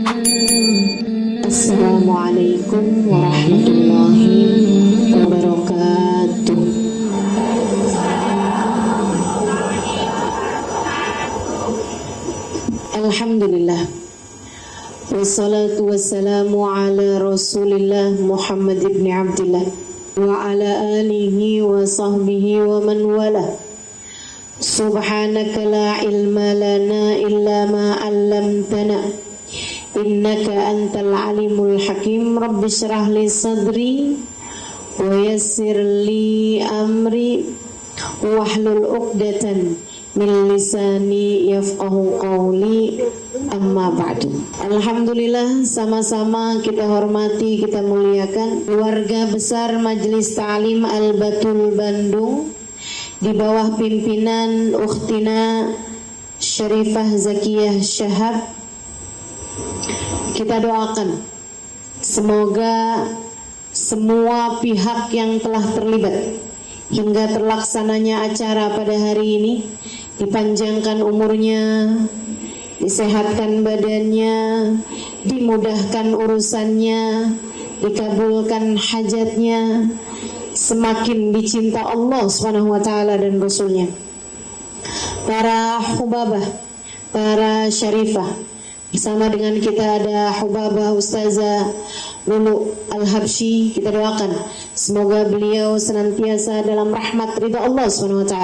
Assalamualaikum warahmatullahi wabarakatuh. Alhamdulillah, wassalatu wassalamu ala rasulillah Muhammad ibn Abdillah wa ala alihi wa sahbihi wa man wala. Subhanaka la ilma lana illa ma 'allamtana innaka antal alimul hakim. Rabbi shrah li sadri wa yassir li amri wahlul 'uqdatan min lisani yafqahu qawli, amma ba'du. Alhamdulillah, sama-sama kita hormati, kita muliakan keluarga besar Majelis Ta'lim Al-Batul Bandung di bawah pimpinan Ukhtina Syarifah Zakiyah Syahab. Kita doakan semoga semua pihak yang telah terlibat hingga terlaksananya acara pada hari ini dipanjangkan umurnya, disehatkan badannya, dimudahkan urusannya, dikabulkan hajatnya, semakin dicinta Allah SWT dan Rasulnya. Para hubabah, para syarifah, bersama dengan kita ada Hubabah Ustazah Lulu Al-Habsyi. Kita doakan semoga beliau senantiasa dalam rahmat ridha Allah SWT.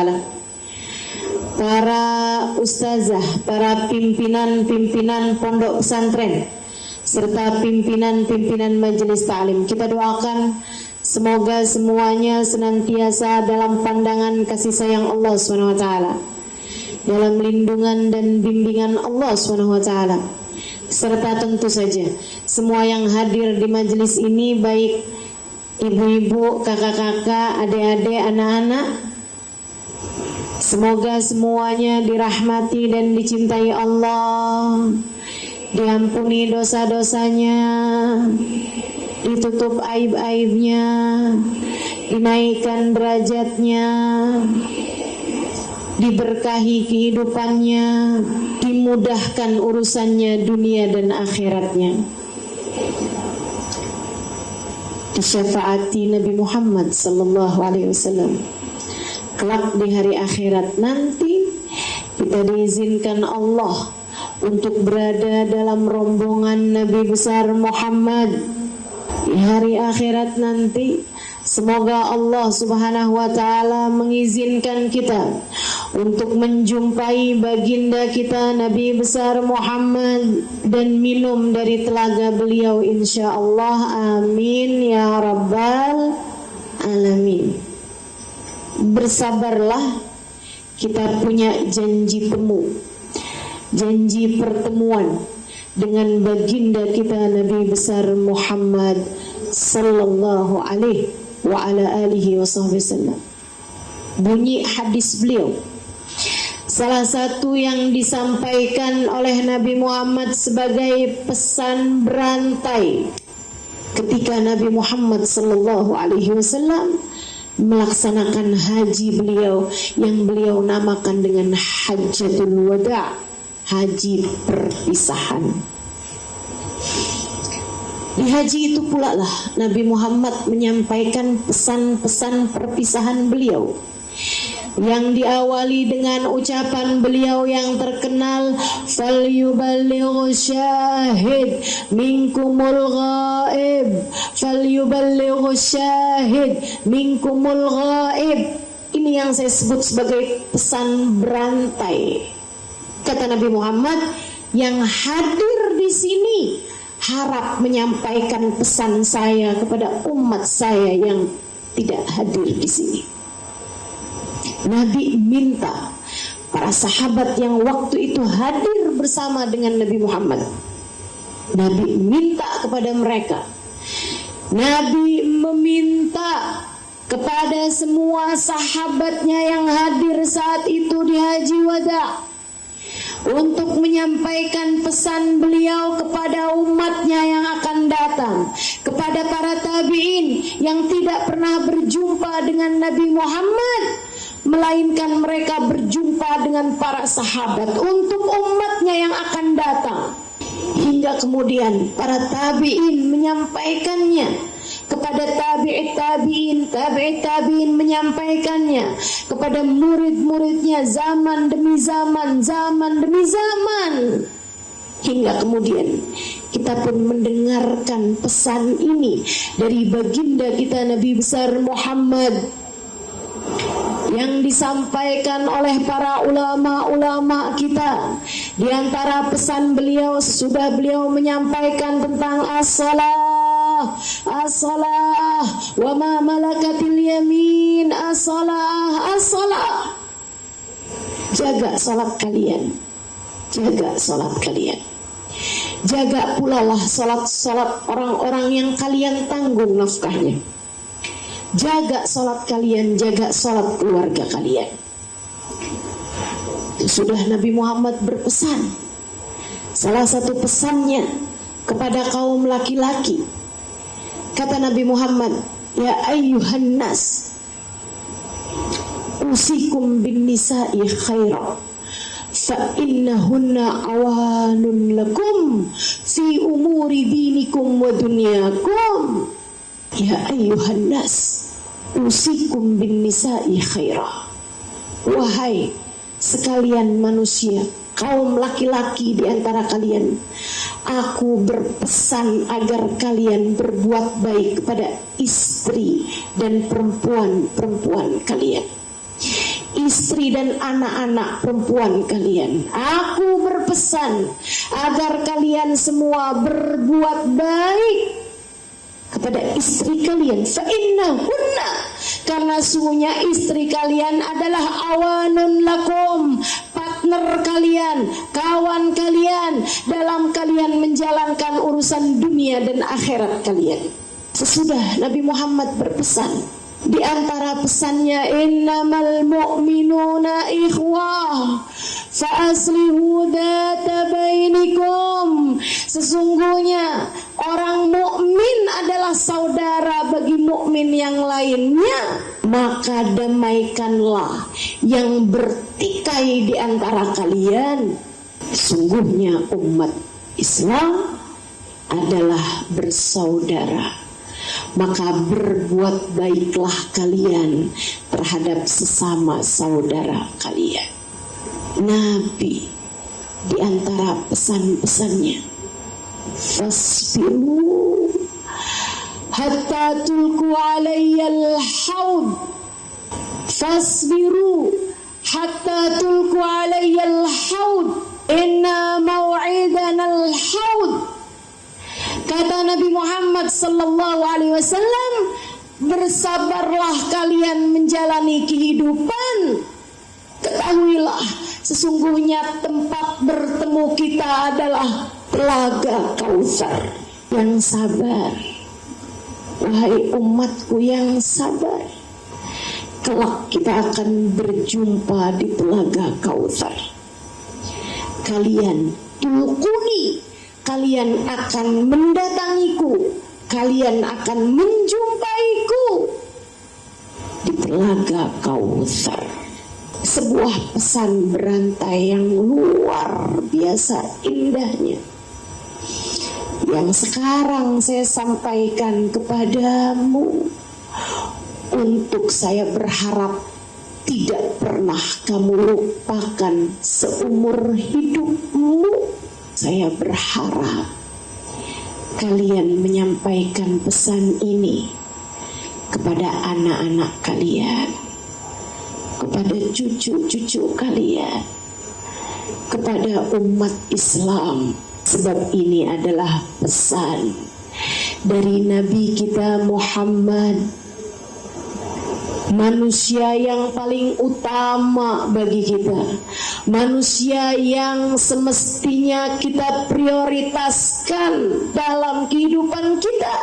Para ustazah, para pimpinan-pimpinan pondok pesantren, serta pimpinan-pimpinan majelis ta'lim, kita doakan semoga semuanya senantiasa dalam pandangan kasih sayang Allah SWT, dalam lindungan dan bimbingan Allah SWT. Serta tentu saja semua yang hadir di majelis ini, baik ibu-ibu, kakak-kakak, adik-adik, anak-anak, semoga semuanya dirahmati dan dicintai Allah, diampuni dosa-dosanya, ditutup aib-aibnya, dinaikkan derajatnya, diberkahi kehidupannya, dimudahkan urusannya dunia dan akhiratnya. Disyafaati Nabi Muhammad sallallahu alaihi wasallam. Kelak di hari akhirat nanti kita diizinkan Allah untuk berada dalam rombongan Nabi besar Muhammad. Di hari akhirat nanti semoga Allah Subhanahu wa taala mengizinkan kita untuk menjumpai baginda kita Nabi besar Muhammad dan minum dari telaga beliau insyaallah. Amin ya rabbal alamin. Bersabarlah, kita punya janji temu, janji pertemuan dengan baginda kita Nabi besar Muhammad sallallahu alaihi wa ala alihi wasallam. Bunyi hadis beliau, salah satu yang disampaikan oleh Nabi Muhammad sebagai pesan berantai ketika Nabi Muhammad sallallahu alaihi wasallam melaksanakan haji beliau yang beliau namakan dengan Hajjatul Wada', haji perpisahan. Di haji itu pula lah Nabi Muhammad menyampaikan pesan-pesan perpisahan beliau yang diawali dengan ucapan beliau yang terkenal, falyuballigh syahid minkumul ghaib, falyuballigh syahid minkumul ghaib. Ini yang saya sebut sebagai pesan berantai. Kata Nabi Muhammad, yang hadir di sini harap menyampaikan pesan saya kepada umat saya yang tidak hadir di sini. Nabi minta para sahabat yang waktu itu hadir bersama dengan Nabi Muhammad, Nabi minta kepada mereka, Nabi meminta kepada semua sahabatnya yang hadir saat itu di Haji Wada untuk menyampaikan pesan beliau kepada umatnya yang akan datang, kepada para tabi'in yang tidak pernah berjumpa dengan Nabi Muhammad, melainkan mereka berjumpa dengan para sahabat, untuk umatnya yang akan datang. Hingga hingga kemudian para tabi'in menyampaikannya kepada tabi'it tabi'in menyampaikannya kepada murid-muridnya zaman demi zaman demi zaman, hingga kemudian kita pun mendengarkan pesan ini dari baginda kita Nabi besar Muhammad yang disampaikan oleh para ulama-ulama kita. Di antara pesan beliau sesudah beliau menyampaikan tentang as-salah wa ma malakatil yamin, as-salah. Jaga salat kalian, jaga pula lah salat orang-orang yang kalian tanggung nafkahnya. Jaga salat kalian, jaga salat keluarga kalian. Sudah Nabi Muhammad berpesan. Salah satu pesannya kepada kaum laki-laki, kata Nabi Muhammad, ya ayyuhan nas, usikum bin nisa'i khaira, fa innahunna awanun lakum fi umuri dinikum wa dunyakum. Ya ayyuhan nas, usikum bin nisa'i khaira. Wahai sekalian manusia, kaum laki-laki di antara kalian, aku berpesan agar kalian berbuat baik kepada istri dan perempuan kalian, istri dan anak-anak perempuan kalian. Aku berpesan agar kalian semua berbuat baik kepada istri kalian. Fa innahunna, karena sungguhnya istri kalian adalah awanun lakum, partner kalian, kawan kalian dalam kalian menjalankan urusan dunia dan akhirat kalian. Sesudah Nabi Muhammad berpesan, di antara pesannya, innamal mu'minuna ikhwah fa aslihu dzata bainikum. Sesungguhnya orang mukmin adalah saudara bagi mukmin yang lainnya, maka damaikanlah yang bertikai di antara kalian. Sungguhnya umat Islam adalah bersaudara, maka berbuat baiklah kalian terhadap sesama saudara kalian. Nabi di antara pesan-pesannya, fasbiru hatta tulku alayyal haud, fasbiru hatta tulku alayyal haud, inna mau'idanal haud. Kata Nabi Muhammad sallallahu alaihi wasallam, bersabarlah kalian menjalani kehidupan. Ketahuilah sesungguhnya tempat bertemu kita adalah telaga Kautsar. Yang sabar, wahai umatku yang sabar, kelak kita akan berjumpa di telaga Kautsar. Kalian tulkuni, kalian akan mendatangiku, kalian akan menjumpaiku di telaga Kautsar. Sebuah pesan berantai yang luar biasa indahnya, yang sekarang saya sampaikan kepadamu, untuk saya berharap tidak pernah kamu lupakan seumur hidupmu. Saya berharap kalian menyampaikan pesan ini kepada anak-anak kalian, kepada cucu-cucu kalian, kepada umat Islam. Sebab ini adalah pesan dari Nabi kita Muhammad, manusia yang paling utama bagi kita, manusia yang semestinya kita prioritaskan dalam kehidupan kita.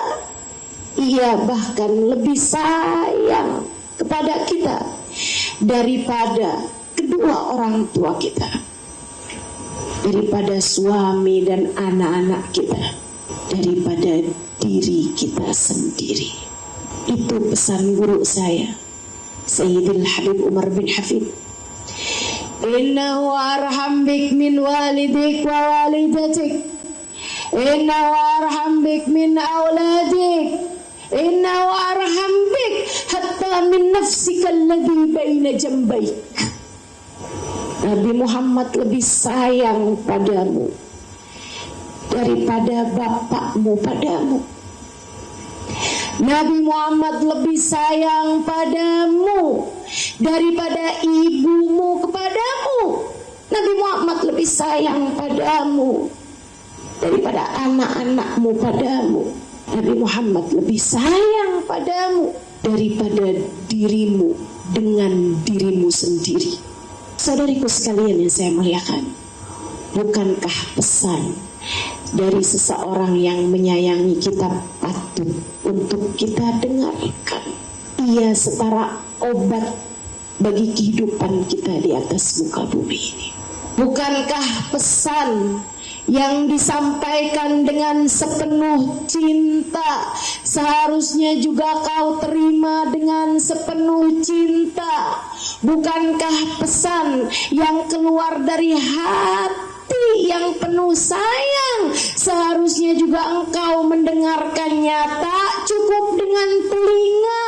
Ia bahkan lebih sayang kepada kita daripada kedua orang tua kita, daripada suami dan anak-anak kita, daripada diri kita sendiri. Itu pesan guru saya, Sayyidil Habib Umar bin Hafid. Innahu arham bik min walidik wa walidatik, Inna warham bik min auladik, inna warham bik hatta min nafsika alladhi baina jambaik. Nabi Muhammad lebih sayang padamu daripada bapakmu padamu. Nabi Muhammad lebih sayang padamu daripada ibumu kepadamu. Nabi Muhammad lebih sayang padamu daripada anak-anakmu padamu. Nabi Muhammad lebih sayang padamu daripada dirimu dengan dirimu sendiri. Saudariku sekalian yang saya muliakan, bukankah pesan dari seseorang yang menyayangi kita patut untuk kita dengarkan? Ia setara obat bagi kehidupan kita di atas muka bumi ini. Bukankah pesan yang disampaikan dengan sepenuh cinta seharusnya juga kau terima dengan sepenuh cinta? Bukankah pesan yang keluar dari hati yang penuh sayang seharusnya juga engkau mendengarkannya? Tak cukup dengan telinga,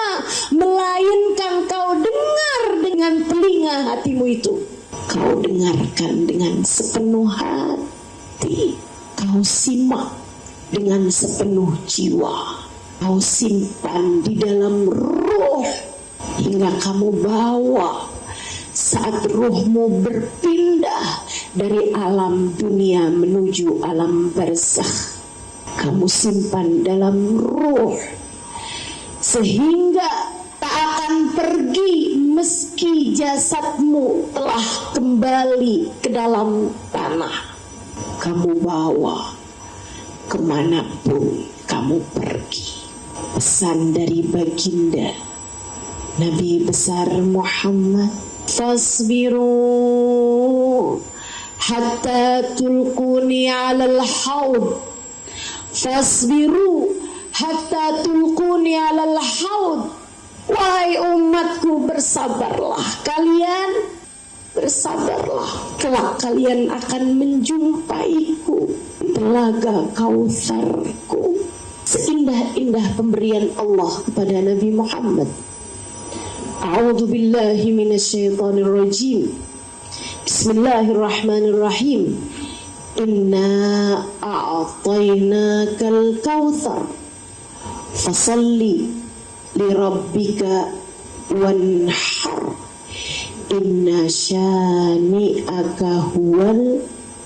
melainkan kau dengar dengan telinga hatimu itu. Kau dengarkan dengan sepenuh hati, kau simak dengan sepenuh jiwa, kau simpan di dalam ruh hingga kamu bawa saat ruhmu berpindah dari alam dunia menuju alam barzakh. Kamu simpan dalam ruh sehingga tak akan pergi meski jasadmu telah kembali ke dalam tanah. Kamu bawa kemanapun kamu pergi. Pesan dari baginda Nabi besar Muhammad, fasbiru hatta tulquni alal haud, fasbiru hatta tulquni alal haud. Wahai umatku, bersabarlah kalian, bersabarlah, kelak kalian akan menjumpaiku telaga Kautsarku. Seindah-indah pemberian Allah kepada Nabi Muhammad. A'udzu billahi minasyaitonir rajim. Bismillahirrahmanirrahim. Inna a'tainakal kautsar fasalli lirabbika wanhar inna syani'aka huwal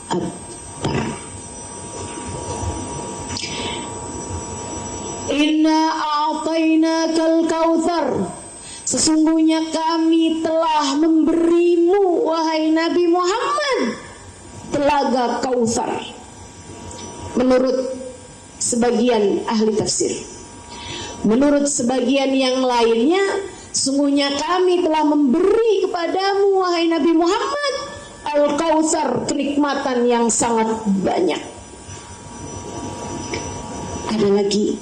abtar. Inna a'tainakal kautsar, sesungguhnya kami telah memberimu wahai Nabi Muhammad telaga Kautsar. Menurut sebagian ahli tafsir, menurut sebagian yang lainnya, sungguhnya kami telah memberi kepadamu wahai Nabi Muhammad Al-Kautsar, kenikmatan yang sangat banyak. Ada lagi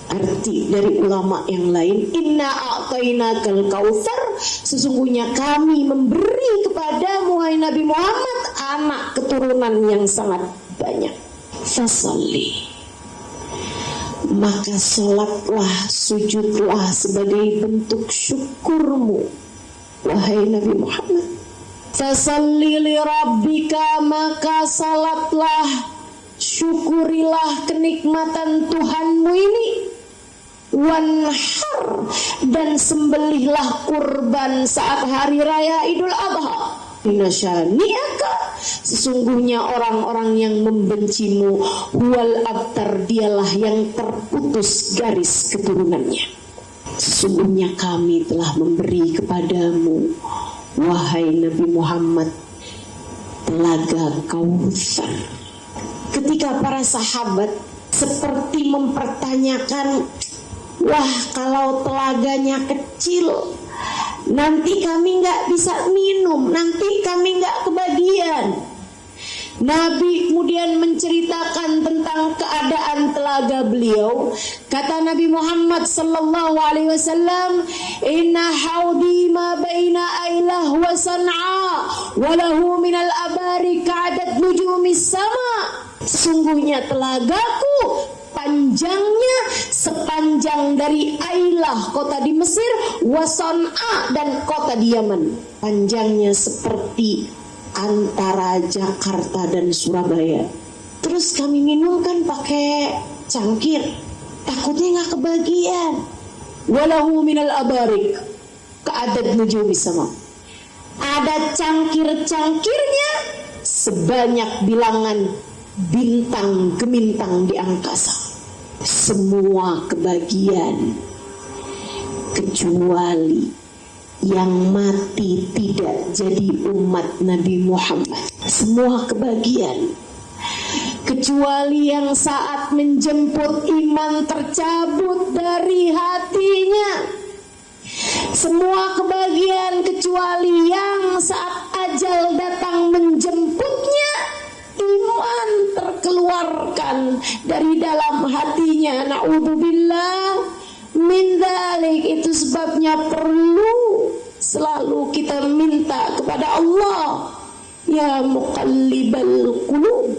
arti dari ulama yang lain, inna a'tainakal kautsar, sesungguhnya kami memberi kepadamu wahai Nabi Muhammad anak keturunan yang sangat banyak. Fasalli, maka sholatlah, sujudlah sebagai bentuk syukurmu wahai Nabi Muhammad. Fasalli li rabbika, maka salatlah, syukurilah kenikmatan Tuhanmu ini. Wanhar, dan sembelihlah kurban saat hari raya Idul Adha. Inasyaniaka, sesungguhnya orang-orang yang membencimu, huwal abtar, dialah yang terputus garis keturunannya. Sesungguhnya kami telah memberi kepadamu wahai Nabi Muhammad telaga Kautsar. Ketika para sahabat seperti mempertanyakan, wah kalau telaganya kecil nanti kami nggak bisa minum, nanti kami nggak kebagian. Nabi kemudian menceritakan tentang keadaan telaga beliau. Kata Nabi Muhammad sallallahu alaihi wasallam, inna haudi ma baina Ailah wa San'a wa lahu minal abari ka'adat nujumis sama. Sesungguhnya telagaku panjangnya sepanjang dari Ailah, kota di Mesir, Wason'a, dan kota di Yaman. Panjangnya seperti antara Jakarta dan Surabaya. Terus kami minumkan pakai cangkir, takutnya nggak kebagian. Walahu minal abarik ka'adad nujumi sama. Ada cangkir-cangkirnya sebanyak bilangan bintang gemintang di angkasa. Semua kebagian kecuali yang mati tidak jadi umat Nabi Muhammad. Semua kebagian kecuali yang saat menjemput iman tercabut dari hatinya. Semua kebagian kecuali yang saat ajal datang menjemputnya, iman terkeluarkan dari dalam hatinya. Na'udzubillah min dzalik. Itu sebabnya perlu selalu kita minta kepada Allah, ya muqallibal qulub,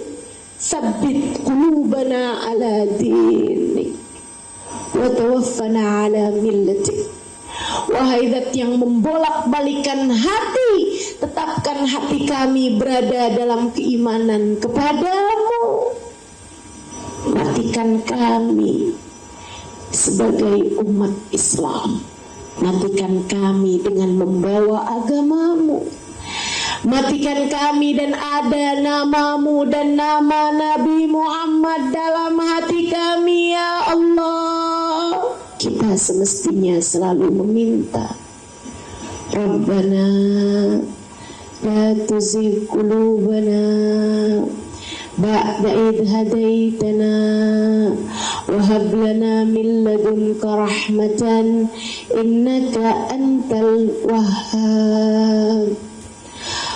tsabbit qulubana ala dinik wa tawaffana ala millatik. Wahai Zat yang membolak-balikan hati, tetapkan hati kami berada dalam keimanan kepadamu. Matikan kami sebagai umat Islam. Matikan kami dengan membawa agamamu. Matikan kami dan ada namamu dan nama Nabi Muhammad dalam hati kami, ya Allah. Kita semestinya selalu meminta, Rabbana la tuzigh qulubana ba'da idh hadaitana wa hab lana min ladunka rahmatan innaka antal wahhab.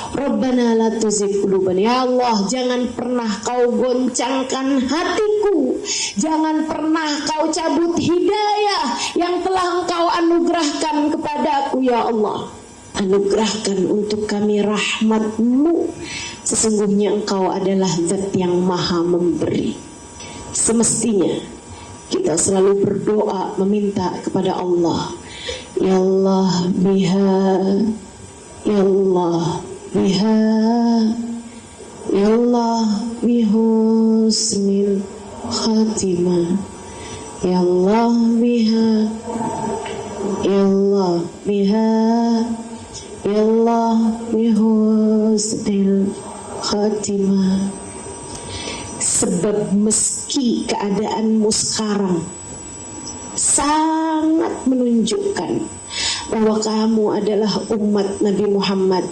Rabbana la tuzigh qulubana. Ya Allah, jangan pernah kau goncangkan hatiku, jangan pernah kau cabut hidayah yang telah engkau anugerahkan kepadaku, ya Allah. Anugerahkan untuk kami rahmat-Mu. Sesungguhnya engkau adalah Zat yang maha memberi. Semestinya kita selalu berdoa meminta kepada Allah, ya Allah biha, ya Allah biha, ya Allah bihusnil khatimah, ya Allah biha, ya Allah biha, ya Allah bihusnil khatimah. Sebab meski keadaanmu sekarang sangat menunjukkan bahwa kamu adalah umat Nabi Muhammad,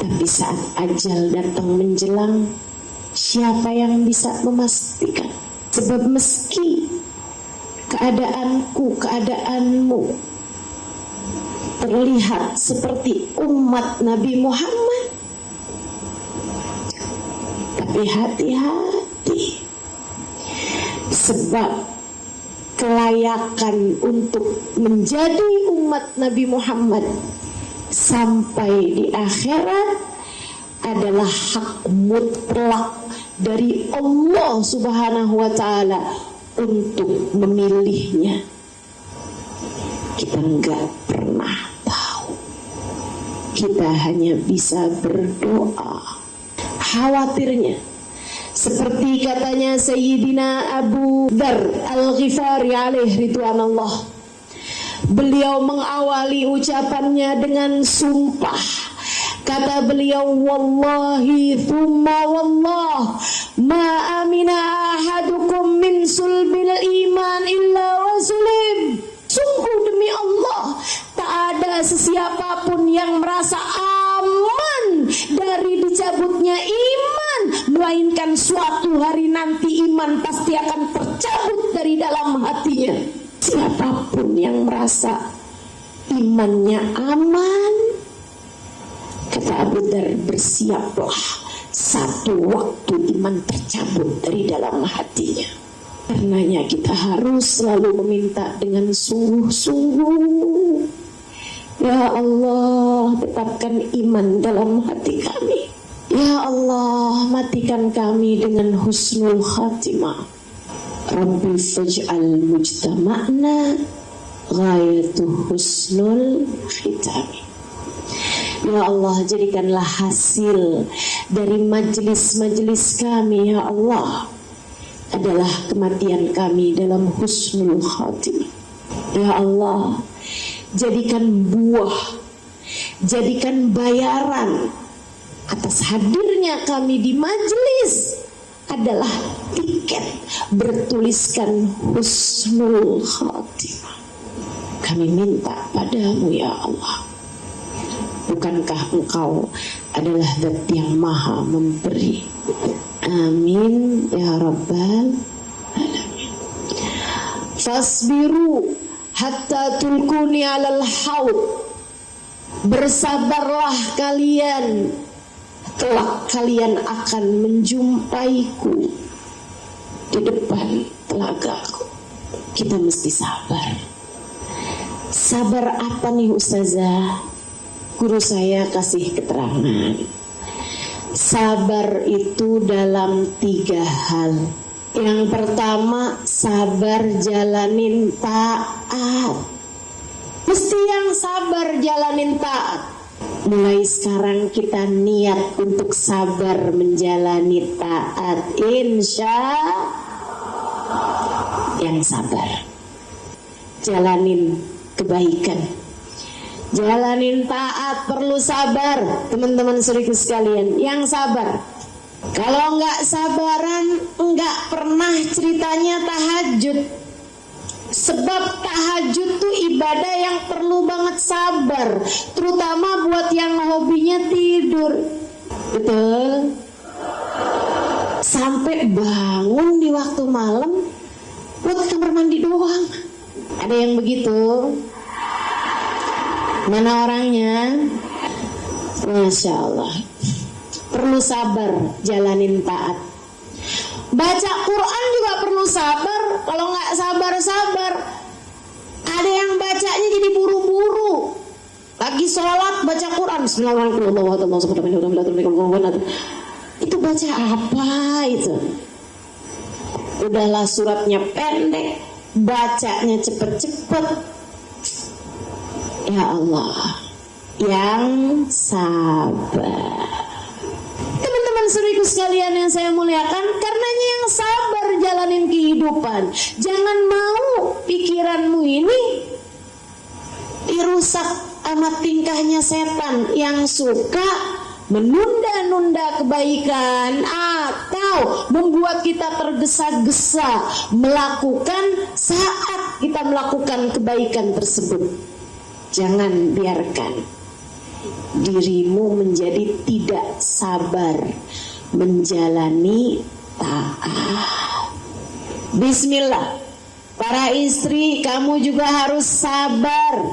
tapi saat ajal datang menjelang, siapa yang bisa memastikan? Sebab meski keadaanku, keadaanmu terlihat seperti umat Nabi Muhammad, tapi hati-hati, sebab kelayakan untuk menjadi umat Nabi Muhammad sampai di akhirat adalah hak mutlak dari Allah Subhanahu wa ta'ala untuk memilihnya. Kita enggak pernah tahu, kita hanya bisa berdoa. Khawatirnya seperti katanya Sayyidina Abu Dzar Al-Ghifari alaihi ridwanullah, beliau mengawali ucapannya dengan sumpah. Kata beliau, wallahi thumma wallah ma amina ahadukum min sulbil iman illa wa sulim. Sungguh demi Allah, tak ada sesiapapun yang merasa aman dari dicabutnya iman, melainkan suatu hari nanti iman pasti akan tercabut dari dalam hatinya. Siapapun yang merasa imannya aman, kata Abu Dzar, bersiaplah, satu waktu iman tercabut dari dalam hatinya. Karenanya kita harus selalu meminta dengan sungguh-sungguh, ya Allah, tetapkan iman dalam hati kami. Ya Allah, matikan kami dengan husnul khatimah. Rabbi faj'al mujtama'na ghayatu husnul khitami. Ya Allah, jadikanlah hasil dari majlis-majlis kami, ya Allah, adalah kematian kami dalam husnul khatimah. Ya Allah, jadikan buah, jadikan bayaran atas hadirnya kami di majlis adalah tiket bertuliskan husnul khatimah. Kami minta padamu, ya Allah. Bukankah Engkau adalah Zat yang maha memberi? Amin ya Rabbal Alamin. Fasbiru hatta tulkuni alal haud. Bersabarlah kalian, kelak kalian akan menjumpaiku di depan telagaku. Kita mesti sabar. Sabar apa nih Ustazah? Guru saya kasih keterangan. Sabar itu dalam 3 hal. Yang pertama, sabar jalanin taat. Mesti yang sabar jalanin taat. Mulai sekarang kita niat untuk sabar menjalani taat. Insya yang sabar. Jalanin kebaikan, jalanin taat, perlu sabar. Teman-teman saudaraku sekalian yang sabar. Kalau nggak sabaran, nggak pernah ceritanya tahajud. Sebab tahajud tuh ibadah yang perlu banget sabar, terutama buat yang hobinya tidur. Betul? Sampai bangun di waktu malam buat kamar mandi doang. Ada yang begitu? Mana orangnya? Masya Allah. Perlu sabar jalanin taat. Baca Quran juga perlu sabar. Kalau nggak sabar-sabar, ada yang bacanya jadi buru-buru. Lagi sholat baca Quran, Bismillahirrahmanirrahim. Itu baca apa itu? Udahlah suratnya pendek, bacanya cepet-cepet. Ya Allah, yang sabar. Teman-teman saudaraku sekalian yang saya muliakan, karenanya yang sabar jalanin kehidupan. Jangan mau pikiranmu ini dirusak sama tingkahnya setan yang suka menunda-nunda kebaikan atau membuat kita tergesa-gesa melakukan saat kita melakukan kebaikan tersebut. Jangan biarkan dirimu menjadi tidak sabar menjalani taat. Bismillah. Para istri, kamu juga harus sabar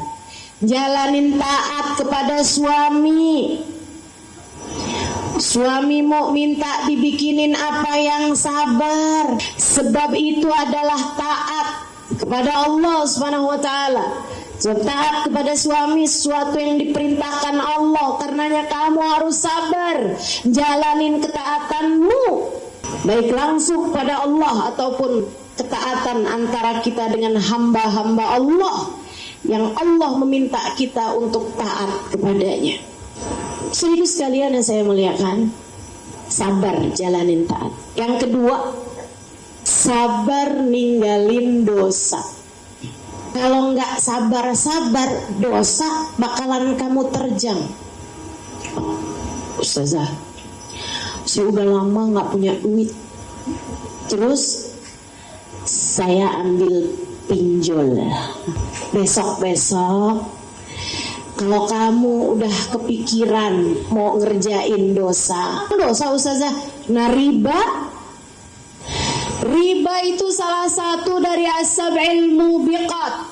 jalanin taat kepada suami. Suami mau minta dibikinin apa yang sabar, sebab itu adalah taat kepada Allah Subhanahu wa taala. Sebab taat kepada suami sesuatu yang diperintahkan Allah. Karenanya kamu harus sabar jalanin ketaatanmu, baik langsung pada Allah ataupun ketaatan antara kita dengan hamba-hamba Allah yang Allah meminta kita untuk taat kepadanya. Saudara sekalian yang saya muliakan, sabar jalanin taat. Yang kedua, sabar ninggalin dosa. Kalau nggak sabar-sabar, dosa bakalan kamu terjang. Ustazah, saya udah lama nggak punya duit, terus saya ambil pinjol. Besok-besok kalau kamu udah kepikiran mau ngerjain dosa Ustazah, nah riba itu salah satu dari as-sab'il mubiqat,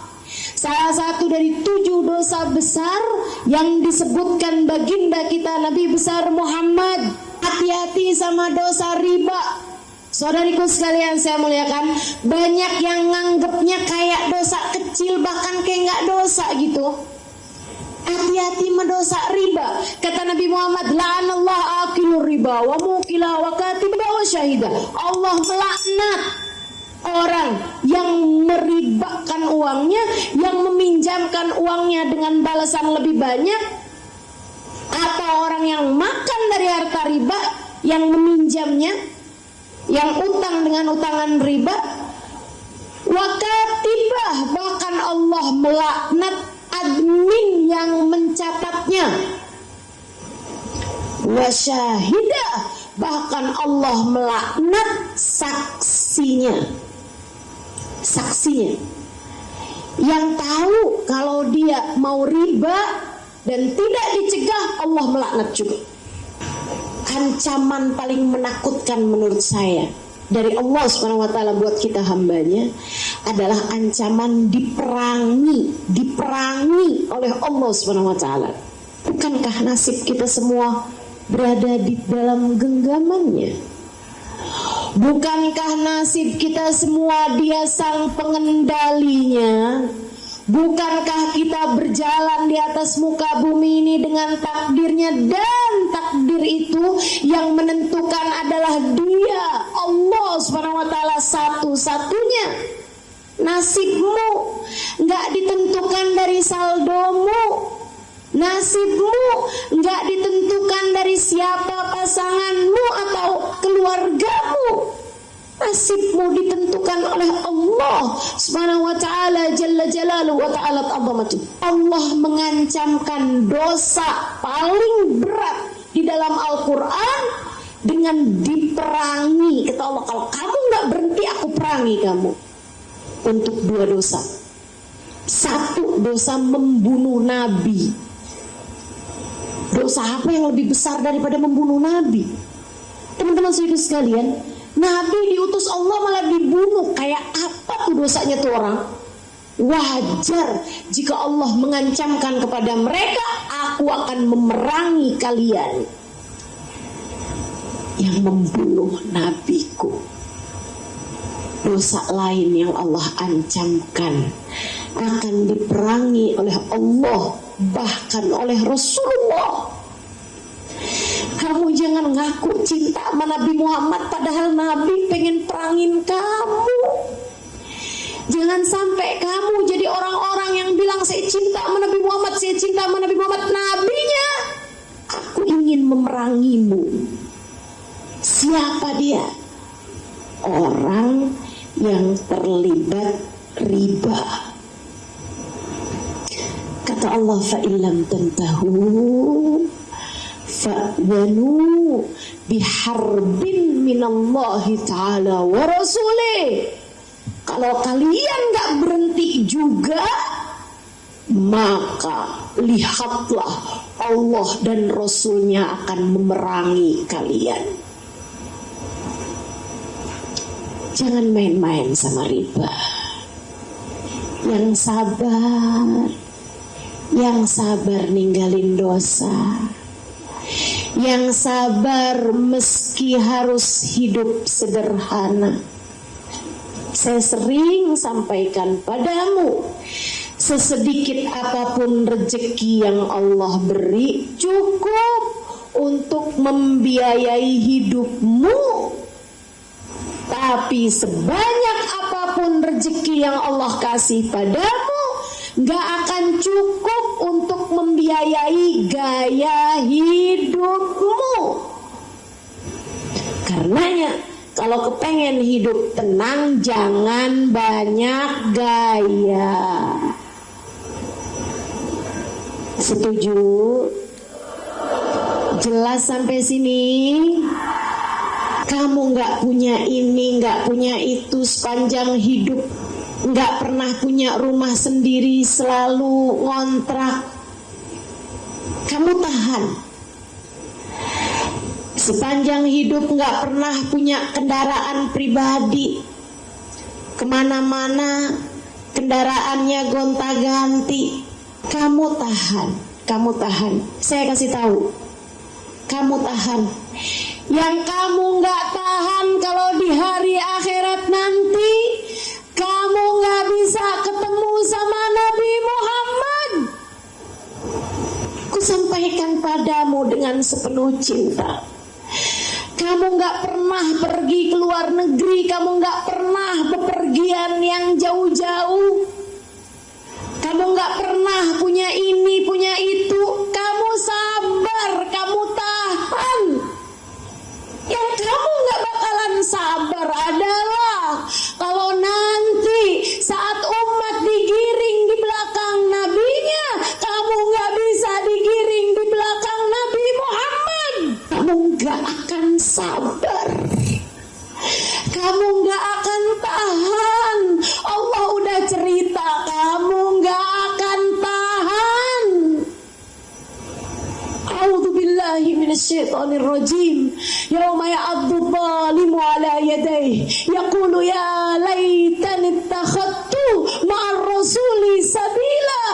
salah satu dari 7 dosa besar yang disebutkan baginda kita Nabi besar Muhammad. Hati-hati sama dosa riba. Saudariku sekalian saya muliakan, banyak yang nganggepnya kayak dosa kecil, bahkan kayak nggak dosa gitu. Hati-hati mendosa riba. Kata Nabi Muhammad, la'anallah akilur riba wa mukila wa katiba wa syahida. Allah melaknat orang yang meribakan uangnya, yang meminjamkan uangnya dengan balasan lebih banyak, atau orang yang makan dari harta riba, yang meminjamnya, yang utang dengan utangan riba. Wa katibah, bahkan Allah melaknat admin yang mencatatnya. Wa syahidah, bahkan Allah melaknat saksinya. Saksinya yang tahu kalau dia mau riba dan tidak dicegah, Allah melaknat juga. Ancaman paling menakutkan menurut saya dari Allah Subhanahu wa taala buat kita hambanya adalah ancaman diperangi oleh Allah Subhanahu wa taala. Bukankah nasib kita semua berada di dalam genggamannya? Bukankah nasib kita semua Dia sang pengendalinya? Bukankah kita berjalan di atas muka bumi ini dengan takdirnya, dan takdir itu yang menentukan adalah Dia, Allah Subhanahu wa taala satu-satunya. Nasibmu nggak ditentukan dari saldomu, nasibmu nggak ditentukan dari siapa pasanganmu atau keluargamu. Nasibmu ditentukan oleh Allah Subhanahu wa taala jalla jalaluhu wa ta'ala azamatuh. Allah mengancamkan dosa paling berat di dalam Al-Qur'an dengan diperangi. Kata Allah, kalau kamu nggak berhenti, aku perangi kamu untuk 2 dosa. 1, dosa membunuh nabi. Dosa apa yang lebih besar daripada membunuh nabi? Teman-teman saudara sekalian, Nabi diutus Allah malah dibunuh. Kayak apa tuh dosanya tuh orang? Wajar jika Allah mengancamkan kepada mereka, aku akan memerangi kalian yang membunuh nabiku. Dosa lain yang Allah ancamkan akan diperangi oleh Allah, bahkan oleh Rasulullah. Kamu jangan ngaku cinta sama Nabi Muhammad padahal Nabi pengen perangin kamu. Jangan sampai kamu jadi orang-orang yang bilang saya cinta sama Nabi Muhammad, saya cinta sama Nabi Muhammad, nabinya aku ingin memerangimu. Siapa dia? Orang yang terlibat riba. Kata Allah, fa illam tantahu fa'dhanu biharbin minallahi ta'ala wa rasulih. Kalau kalian gak berhenti juga, maka lihatlah Allah dan Rasulnya akan memerangi kalian. Jangan main-main sama riba. Yang sabar ninggalin dosa, yang sabar meski harus hidup sederhana. Saya sering sampaikan padamu, sesedikit apapun rezeki yang Allah beri cukup untuk membiayai hidupmu. Tapi sebanyak apapun rezeki yang Allah kasih padamu, gak akan cukup untuk membiayai gaya hidupmu. Karenanya, kalau kepengen hidup tenang, jangan banyak gaya. Setuju? Jelas sampai sini? Kamu gak punya ini, gak punya itu sepanjang hidup, gak pernah punya rumah sendiri, selalu ngontrak, kamu tahan. Sepanjang hidup gak pernah punya kendaraan pribadi, kemana-mana kendaraannya gonta-ganti, kamu tahan. Saya kasih tahu, kamu tahan. Yang kamu gak tahan kalau di hari akhirat nanti kamu gak bisa ketemu sama Nabi Muhammad. sepenuh cinta. Kamu gak pernah pergi ke luar negeri, kamu gak pernah bepergian yang jauh-jauh, kamu gak pernah punya ini, punya itu. Kamu sabar, kamu tahan. Yang kamu gak bakalan sabar adalah kalau nanti saat umat digiring di belakang nabinya, kamu gak bisa digiring di belakang Nabi Muhammad. Kamu gak akan sabar, kamu gak akan tahan. Allah udah cerita, kamu gak akan tahan. A'udzubillahi minasyaitonirrajim. Yauma ya'addu dhalimu ala yadayhi yaqulu ya laitani ittakhadtu ma'ar rasuli sabila.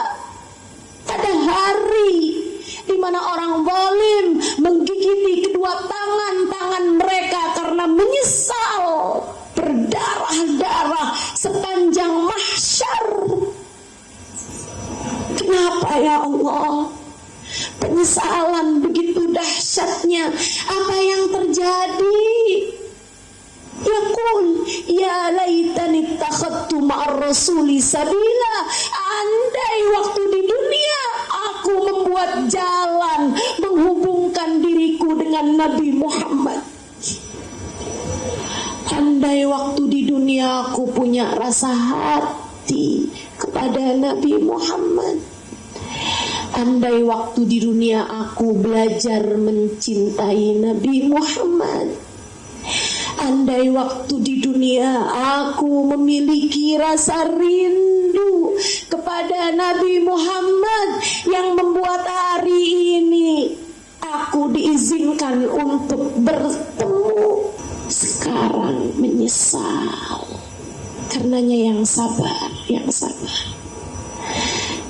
Pada hari di mana orang zalim menggigiti kedua tangan mereka karena menyesal, berdarah-darah sepanjang mahsyar. Kenapa ya Allah? Penyesalan begitu dahsyatnya. Apa yang terjadi? Yaqul ya laitani ittakhadtu ma'ar rasuli sabila. Andai waktu di dunia aku membuat jalan menghubungkan diriku dengan Nabi Muhammad. Andai waktu di dunia aku punya rasa hati kepada Nabi Muhammad. Andai waktu di dunia aku belajar mencintai Nabi Muhammad. Andai waktu di dunia aku memiliki rasa rindu kepada Nabi Muhammad yang membuat hari ini aku diizinkan untuk bertemu. Sekarang menyesal. Karenanya yang sabar, yang sabar.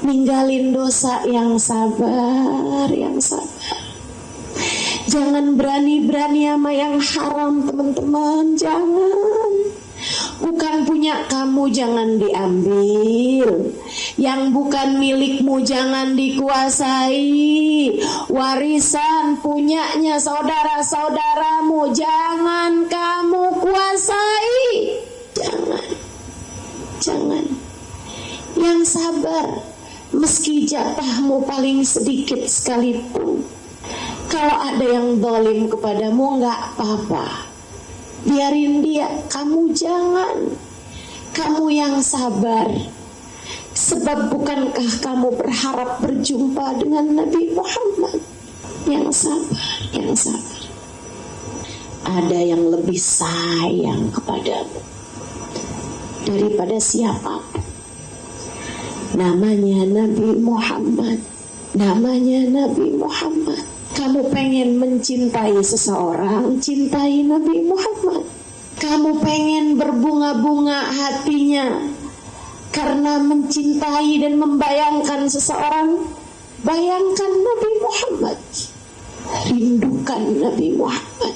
Ninggalin dosa yang sabar, yang sabar. Jangan berani-berani sama yang haram, teman-teman. Jangan. Bukan punya kamu jangan diambil. Yang bukan milikmu jangan dikuasai. Warisan punyanya saudara-saudaramu jangan kamu kuasai. Jangan. Jangan. Yang sabar. Meski jatahmu paling sedikit sekalipun. Kalau ada yang zalim kepadamu gak apa-apa, biarin dia. Kamu jangan. Kamu yang sabar. Sebab bukankah kamu berharap berjumpa dengan Nabi Muhammad? Yang sabar, yang sabar. Ada yang lebih sayang kepadamu daripada siapapun. Namanya Nabi Muhammad. Namanya Nabi Muhammad. Kamu pengen mencintai seseorang, cintai Nabi Muhammad. Kamu pengen berbunga-bunga hatinya karena mencintai dan membayangkan seseorang, bayangkan Nabi Muhammad. Rindukan Nabi Muhammad.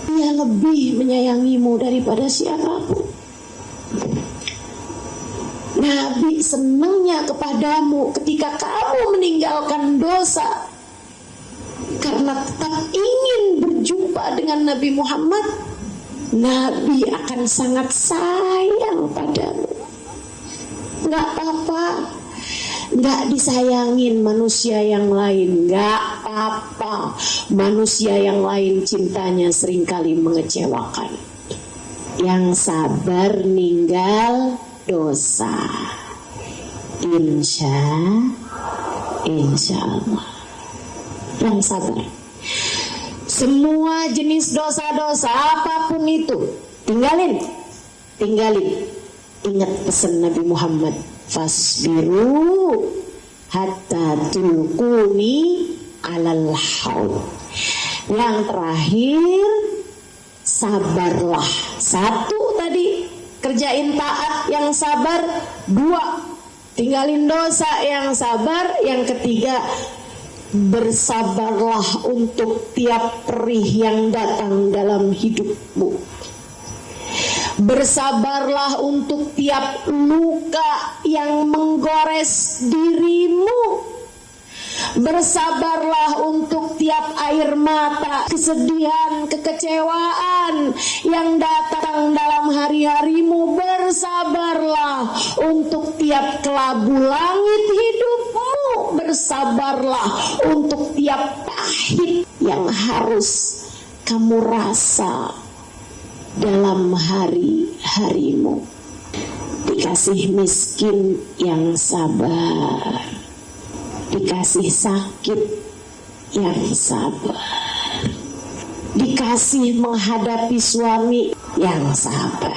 Dia lebih menyayangimu daripada siapapun. Nabi senangnya kepadamu ketika kamu meninggalkan dosa karena tetap ingin berjumpa dengan Nabi Muhammad. Nabi akan sangat sayang padamu. Gak apa-apa, gak disayangin manusia yang lain, gak apa-apa. Manusia yang lain cintanya seringkali mengecewakan. Yang sabar ninggal dosa, insya Allah. Yang sabar. Semua jenis dosa-dosa apapun itu tinggalin. Ingat pesan Nabi Muhammad, fasbiru hatta tulquni alal haud. Yang terakhir, sabarlah. Satu tadi, kerjain taat yang sabar. Dua, tinggalin dosa yang sabar. Yang ketiga, bersabarlah untuk tiap perih yang datang dalam hidupmu. Bersabarlah untuk tiap luka yang menggores dirimu. Bersabarlah untuk tiap air mata, kesedihan, kekecewaan yang datang dalam hari-harimu, bersabarlah. Untuk tiap kelabu langit hidupmu, bersabarlah. Untuk tiap pahit yang harus kamu rasa dalam hari-harimu. Dikasih miskin yang sabar, dikasih sakit yang sabar, dikasih menghadapi suami yang sabar,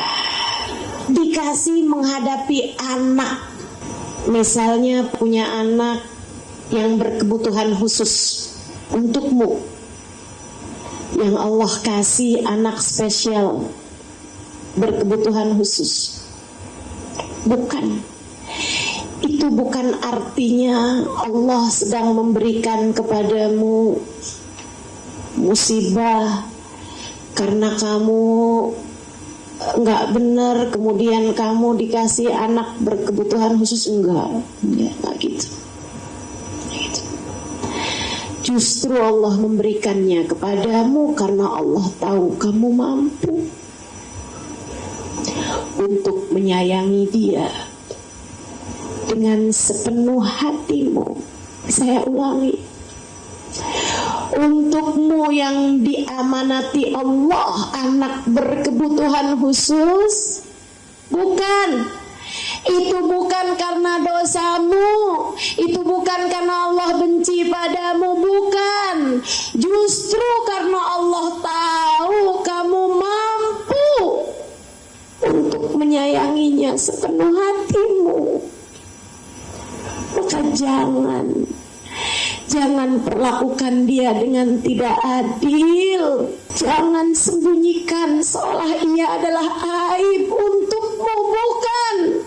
dikasih menghadapi anak. Misalnya punya anak yang berkebutuhan khusus untukmu, yang Allah kasih anak spesial berkebutuhan khusus. Itu bukan artinya Allah sedang memberikan kepadamu musibah karena kamu nggak benar, kemudian kamu dikasih anak berkebutuhan khusus. Enggak gitu. Justru Allah memberikannya kepadamu karena Allah tahu kamu mampu untuk menyayangi dia dengan sepenuh hatimu. Saya ulangi, untukmu yang diamanati Allah anak berkebutuhan khusus, itu bukan karena dosamu, itu bukan karena Allah benci padamu, bukan. Justru karena Allah tahu kamu mampu untuk menyayanginya sepenuh hatimu. Maka jangan perlakukan dia dengan tidak adil. Jangan sembunyikan seolah ia adalah aib untukmu, bukan.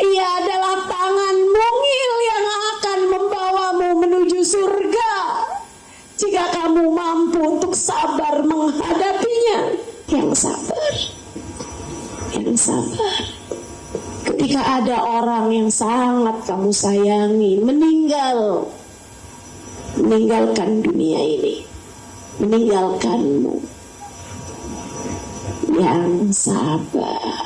Ia adalah tangan mungil yang akan membawamu menuju surga jika kamu mampu untuk sabar menghadapinya. Yang sabar. Ketika ada orang yang sangat kamu sayangi meninggalkan dunia ini, meninggalkanmu, yang sabar.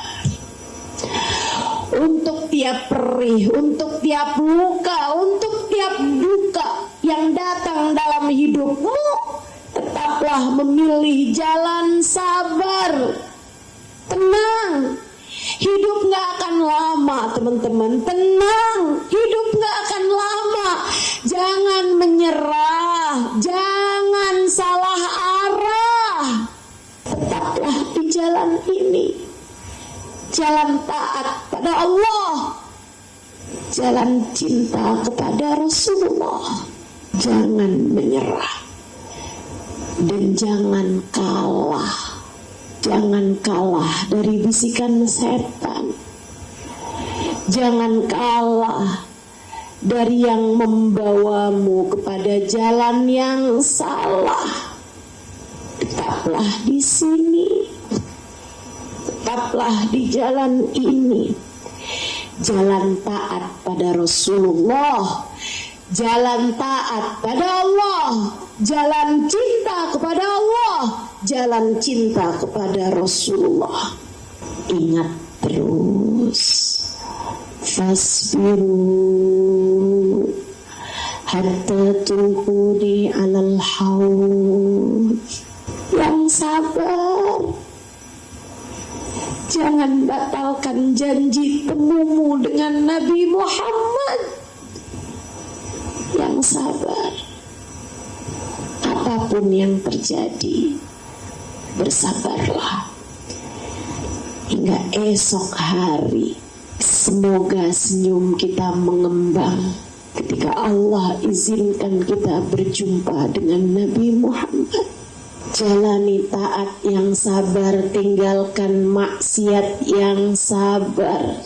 Untuk tiap perih, untuk tiap luka, untuk tiap duka yang datang dalam hidupmu, tetaplah memilih jalan sabar. Tenang, hidup gak akan lama teman-teman. Tenang, hidup gak akan lama. Jangan menyerah, jangan salah arah. Tetaplah di jalan ini, jalan taat pada Allah, jalan cinta kepada Rasulullah. Jangan menyerah dan jangan kalah. Jangan kalah dari bisikan setan. Jangan kalah dari yang membawamu kepada jalan yang salah. Tetaplah di sini. Tetaplah di jalan ini. Jalan taat pada Rasulullah, jalan taat pada Allah, jalan cinta kepada Allah, jalan cinta kepada Rasulullah. Ingat terus, fasbiru hatta tulquni alal haud. Yang sabar, jangan batalkan janji temumu dengan Nabi Muhammad. Yang sabar, apapun yang terjadi, bersabarlah hingga esok hari. Semoga senyum kita mengembang ketika Allah izinkan kita berjumpa dengan Nabi Muhammad. Jalani taat yang sabar, tinggalkan maksiat yang sabar.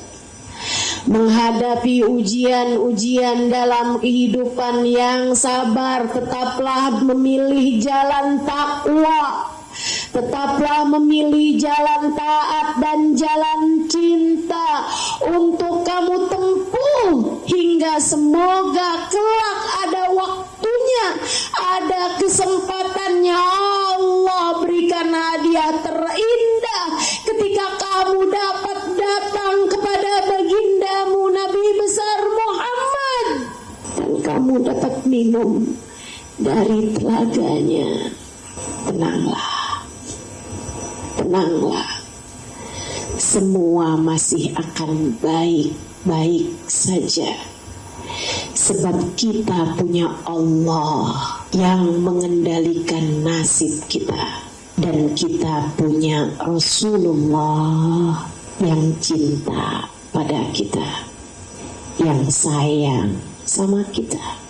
Menghadapi ujian-ujian dalam kehidupan yang sabar, tetaplah memilih jalan takwa, tetaplah memilih jalan taat dan jalan cinta untuk kamu tempuh hingga semoga kelak ada waktunya, ada ada kesempatannya, Allah berikan hadiah terindah ketika kamu dapat datang kepada bagindamu Nabi besar Muhammad dan kamu dapat minum dari telaganya. Tenanglah, tenanglah, semua masih akan baik-baik saja. Sebab kita punya Allah yang mengendalikan nasib kita. Dan kita punya Rasulullah yang cinta pada kita, yang sayang sama kita.